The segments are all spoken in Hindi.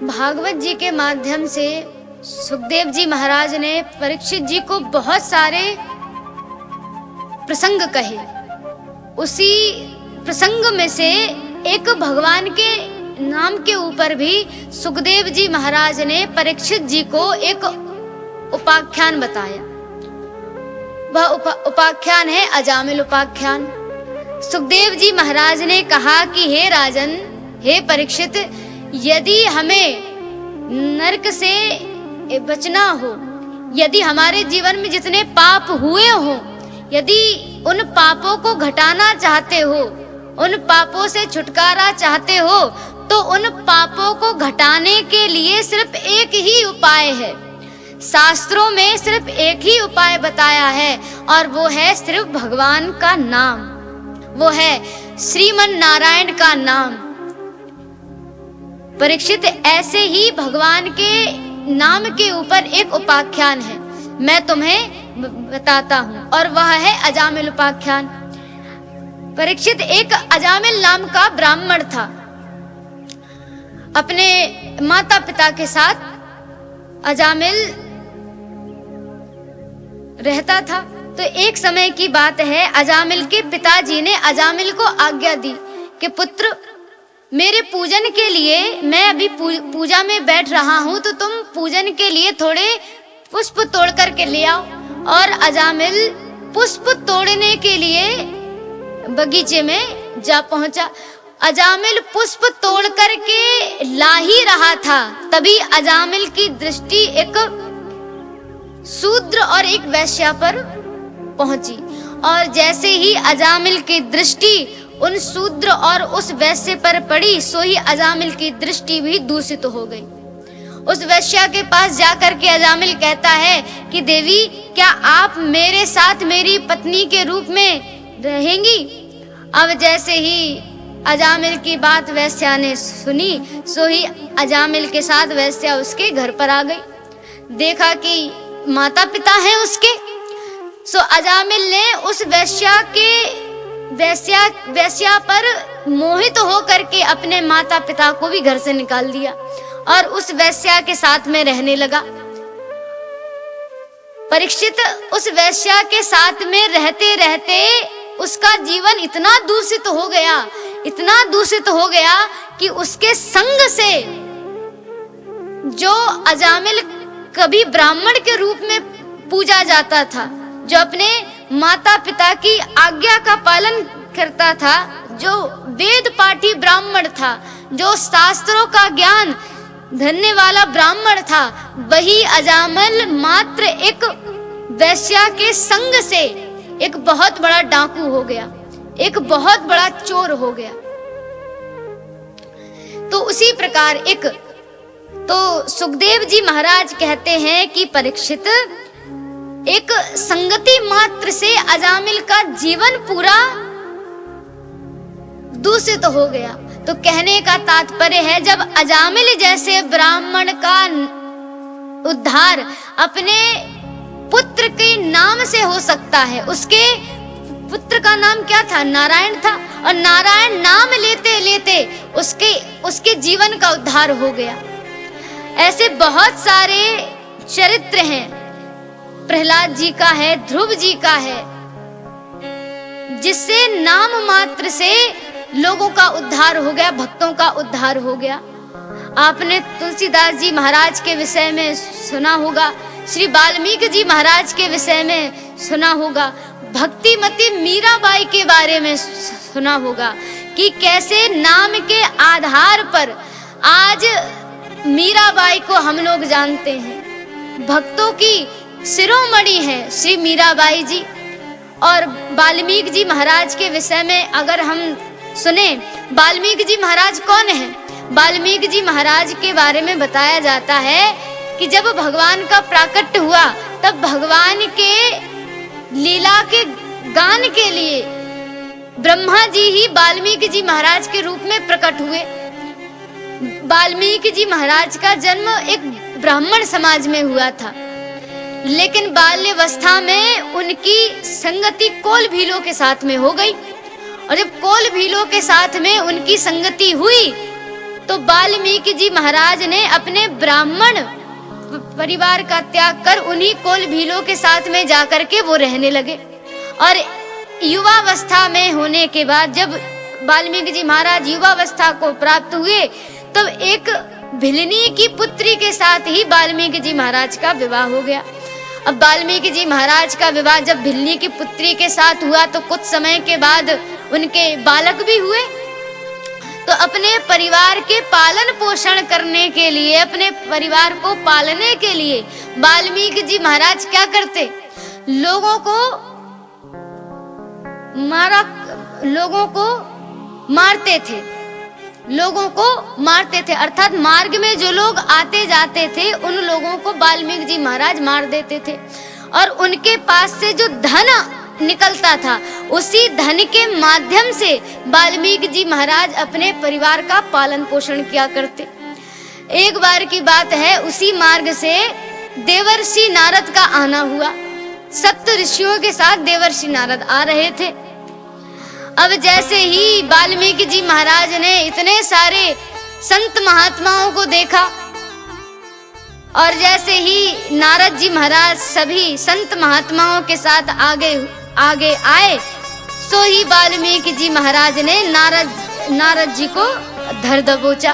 भागवत जी के माध्यम से सुखदेव जी महाराज ने परीक्षित जी को बहुत सारे प्रसंग कहे। उसी प्रसंग में से एक भगवान के नाम के ऊपर भी सुखदेव जी महाराज ने परीक्षित जी को एक उपाख्यान बताया। वह उपाख्यान है अजामिल उपाख्यान। सुखदेव जी महाराज ने कहा कि हे राजन, हे परीक्षित, यदि हमें नरक से बचना हो, यदि हमारे जीवन में जितने पाप हुए हों, यदि उन पापों को घटाना चाहते हो, उन पापों से छुटकारा चाहते हो, तो उन पापों को घटाने के लिए सिर्फ एक ही उपाय है। शास्त्रों में सिर्फ एक ही उपाय बताया है और वो है सिर्फ भगवान का नाम, वो है श्रीमन नारायण का नाम। परीक्षित, ऐसे ही भगवान के नाम के ऊपर एक उपाख्यान है, मैं तुम्हें बताता हूँ, और वह है अजामिल उपाख्यान। परीक्षित, एक अजामिल नाम का ब्राह्मण था। अपने माता पिता के साथ अजामिल रहता था। तो एक समय की बात है, अजामिल के पिताजी ने अजामिल को आज्ञा दी कि पुत्र, मेरे पूजन के लिए मैं अभी पूजा में बैठ रहा हूँ, तो तुम पूजन के लिए थोड़े पुष्प तोड़ करके ले आओ। और अजामिल पुष्प तोड़ने के लिए बगीचे में जा पहुंचा। अजामिल पुष्प तोड़ करके ला ही रहा था, तभी अजामिल की दृष्टि एक शूद्र और एक वैश्या पर पहुंची। और जैसे ही अजामिल की दृष्टि उन शूद्र और उस वैश्य पर पड़ी, सो ही अजामिल की दृष्टि भी दूषित हो गई। उस वैश्या के पास जाकर के अजामिल कहता है कि देवी, क्या आप मेरे साथ मेरी पत्नी के रूप में रहेंगी? अब जैसे ही अजामिल की बात वैश्या ने सुनी, सो ही अजामिल के साथ वैश्या उसके घर पर आ गई। देखा कि माता पिता हैं उसके, सो अजामिल ने उस वैश्या पर मोहित होकर के अपने माता पिता को भी घर से निकाल दिया और उस वैश्या के साथ में रहने लगा। परीक्षित, उस वैश्या के साथ में रहते रहते उसका जीवन इतना दूषित हो गया, इतना दूषित हो गया कि उसके संग से जो अजामिल कभी ब्राह्मण के रूप में पूजा जाता था, जो अपने माता पिता की आज्ञा का पालन करता था, जो वेद पाठी ब्राह्मण था, जो शास्त्रों का ज्ञान धरने वाला ब्राह्मण था, वही अजामिल मात्र एक वैश्या के संग से एक बहुत बड़ा डाकू हो गया, एक बहुत बड़ा चोर हो गया। तो उसी प्रकार तो सुखदेव जी महाराज कहते हैं कि परीक्षित, एक संगति मात्र से अजामिल का जीवन पूरा दूषित हो गया। तो कहने का तात्पर्य है, जब अजामिल जैसे ब्राह्मण का उद्धार अपने पुत्र के नाम से हो सकता है, उसके पुत्र का नाम क्या था? नारायण था, और नारायण नाम लेते लेते उसके जीवन का उद्धार हो गया। ऐसे बहुत सारे चरित्र हैं, प्रहलाद जी का है, ध्रुव जी का है, जिससे नाम मात्र से लोगों का उद्धार हो गया, भक्तों का उद्धार हो गया। आपने तुलसीदास जी महाराज के विषय में सुना होगा, श्री वाल्मीकि जी महाराज के विषय में सुना होगा, भक्तिमती मीराबाई के बारे में सुना होगा कि कैसे नाम के आधार पर आज मीराबाई को हम लोग जानते हैं। भक्तों की शिरोमणि है श्री मीराबाई जी। और वाल्मीकि जी महाराज के विषय में अगर हम सुने, वाल्मीकि जी महाराज कौन है? वाल्मीकि जी महाराज के बारे में बताया जाता है कि जब भगवान का प्राकट्य हुआ, तब भगवान के लीला के गान के लिए ब्रह्मा जी ही वाल्मीकि जी महाराज के रूप में प्रकट हुए। वाल्मीकि जी महाराज का जन्म एक ब्राह्मण समाज में हुआ था, लेकिन बाल्यावस्था में उनकी संगति कोल भीलों के साथ में हो गई। और जब कोल भीलों के साथ में उनकी संगति हुई, तो वाल्मीकि जी महाराज ने अपने ब्राह्मण परिवार का त्याग कर उन्हीं कोल भीलों के साथ में जाकर के वो रहने लगे। और युवावस्था में होने के बाद जब वाल्मीकि जी महाराज युवावस्था को प्राप्त हुए तब एक भिलनी की पुत्री के साथ ही वाल्मीकि जी महाराज का विवाह हो गया। अब वाल्मीकि जी महाराज का विवाह जब भिलनी की पुत्री के साथ हुआ तो कुछ समय के बाद उनके बालक भी हुए। तो अपने परिवार के पालन पोषण करने के लिए, अपने परिवार को पालने के लिए वाल्मीकि जी महाराज क्या करते, लोगों को मारते थे, लोगों को मारते थे। अर्थात मार्ग में जो लोग आते जाते थे उन लोगों को वाल्मीकि जी महाराज मार देते थे। और उनके पास से जो धन निकलता था उसी धन के माध्यम से वाल्मीकि जी महाराज अपने परिवार का पालन पोषण किया करते। एक बार की बात है, उसी मार्ग से देवर्षि नारद का आना हुआ। सप्त ऋषियों के साथ देवर्षि नारद आ रहे थे। अब जैसे ही वाल्मीकि जी महाराज ने इतने सारे संत महात्माओं को देखा और जैसे ही नारद जी महाराज सभी संत महात्माओं के साथ आगे आए, सो ही वाल्मीकि जी महाराज ने नारद जी को धर दबोचा।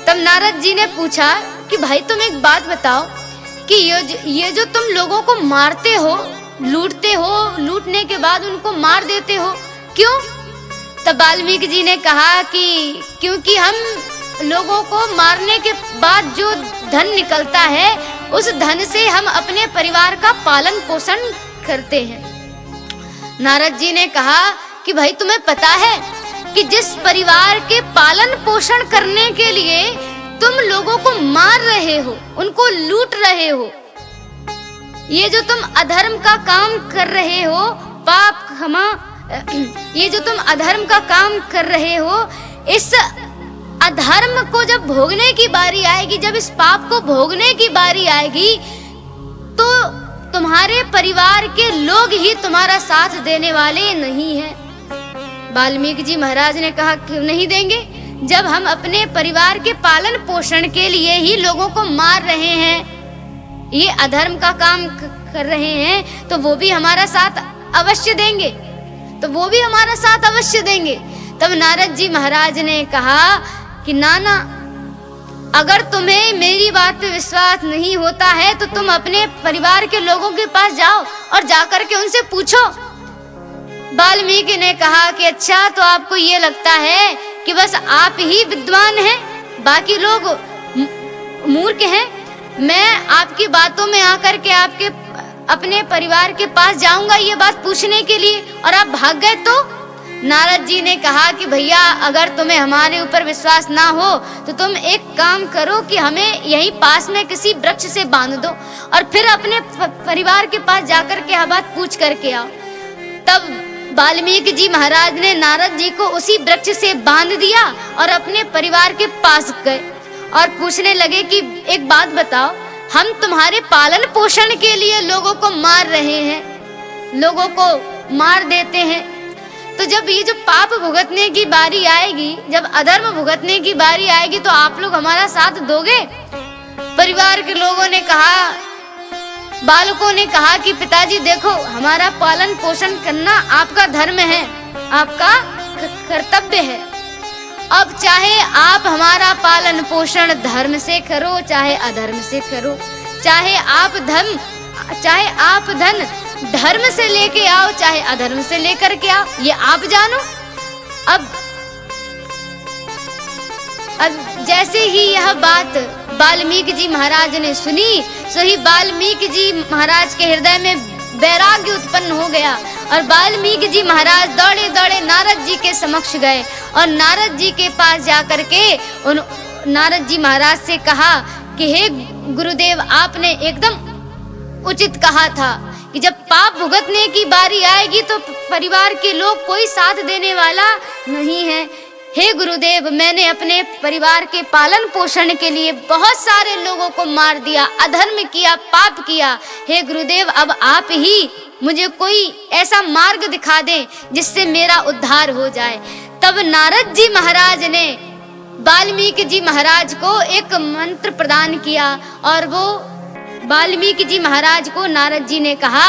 तब नारद जी ने पूछा कि भाई तुम एक बात बताओ कि ये जो तुम लोगों को मारते हो, लूटते हो, लूटने के बाद उनको मार देते हो, क्यों? तब वाल्मीकि जी ने कहा कि क्योंकि हम लोगों को मारने के बाद जो धन निकलता है उस धन से हम अपने परिवार का पालन पोषण करते हैं। नारद जी ने कहा कि भाई तुम्हें पता है कि जिस परिवार के पालन पोषण करने के लिए तुम लोगों को मार रहे हो, उनको लूट रहे हो, ये जो तुम अधर्म का काम कर रहे हो, पाप क्षमा, ये जो तुम अधर्म का काम कर रहे हो, इस अधर्म को जब भोगने की बारी आएगी, जब इस पाप को भोगने की बारी आएगी तो तुम्हारे परिवार के लोग ही तुम्हारा साथ देने वाले नहीं हैं। वाल्मीकि जी महाराज ने कहा क्यों नहीं देंगे? जब हम अपने परिवार के पालन पोषण के लिए ही लोगों को मार रहे हैं, ये अधर्म का काम कर रहे हैं, तो वो भी हमारा साथ अवश्य देंगे, तो वो भी हमारा साथ अवश्य देंगे। तब नारद जी महाराज ने कहा कि नाना, अगर तुम्हें मेरी बात पे विश्वास नहीं होता है तो तुम अपने परिवार के लोगों के पास जाओ और जाकर के उनसे पूछो। वाल्मीकि ने कहा कि अच्छा, तो आपको ये लगता है कि बस आप ही विद्वान हैं, बाकी लोग मूर्ख हैं? मैं आपकी बातों में आकर के आपके अपने परिवार के पास जाऊंगा ये बात पूछने के लिए, और आप भाग गए तो? नारद जी ने कहा कि भैया, अगर तुम्हें हमारे ऊपर विश्वास ना हो तो तुम एक काम करो कि हमें यहीं पास में किसी वृक्ष से बांध दो और फिर अपने परिवार के पास जाकर के यह बात पूछ करके आओ। तब वाल्मीकि जी महाराज ने नारद जी को उसी वृक्ष से बांध दिया और अपने परिवार के पास गए और पूछने लगे कि एक बात बताओ, हम तुम्हारे पालन पोषण के लिए लोगों को मार रहे हैं, लोगों को मार देते हैं, तो जब ये जो पाप भुगतने की बारी आएगी, जब अधर्म भुगतने की बारी आएगी, तो आप लोग हमारा साथ दोगे? परिवार के लोगों ने कहा, बालकों ने कहा कि पिताजी देखो, हमारा पालन पोषण करना आपका धर्म है, आपका कर्तव्य है। अब चाहे आप हमारा पालन पोषण धर्म से करो, चाहे अधर्म से करो, चाहे आप धन धर्म से लेके आओ, चाहे अधर्म से लेकर के आओ, ये आप जानो। अब जैसे ही यह बात वाल्मीकि जी महाराज ने सुनी, सो ही वाल्मीकि जी महाराज के हृदय में वैराग्य उत्पन्न हो गया और वाल्मीकि जी महाराज दौड़े दौड़े नारद जी के समक्ष गए और नारद जी के पास जाकर के नारद जी महाराज से कहा कि हे गुरुदेव, आपने एकदम उचित कहा था कि जब पाप भुगतने की बारी आएगी तो परिवार के लोग कोई साथ देने वाला नहीं है। हे गुरुदेव, मैंने अपने परिवार के पालन पोषण के लिए बहुत सारे लोगों को मार दिया, अधर्म किया, पाप किया। हे गुरुदेव, अब आप ही मुझे कोई ऐसा मार्ग दिखा दें जिससे मेरा उद्धार हो जाए। तब नारद जी महाराज ने वाल्मीकि जी महाराज को एक मंत्र प्रदान किया और वो वाल्मीकि जी महाराज को नारद जी ने कहा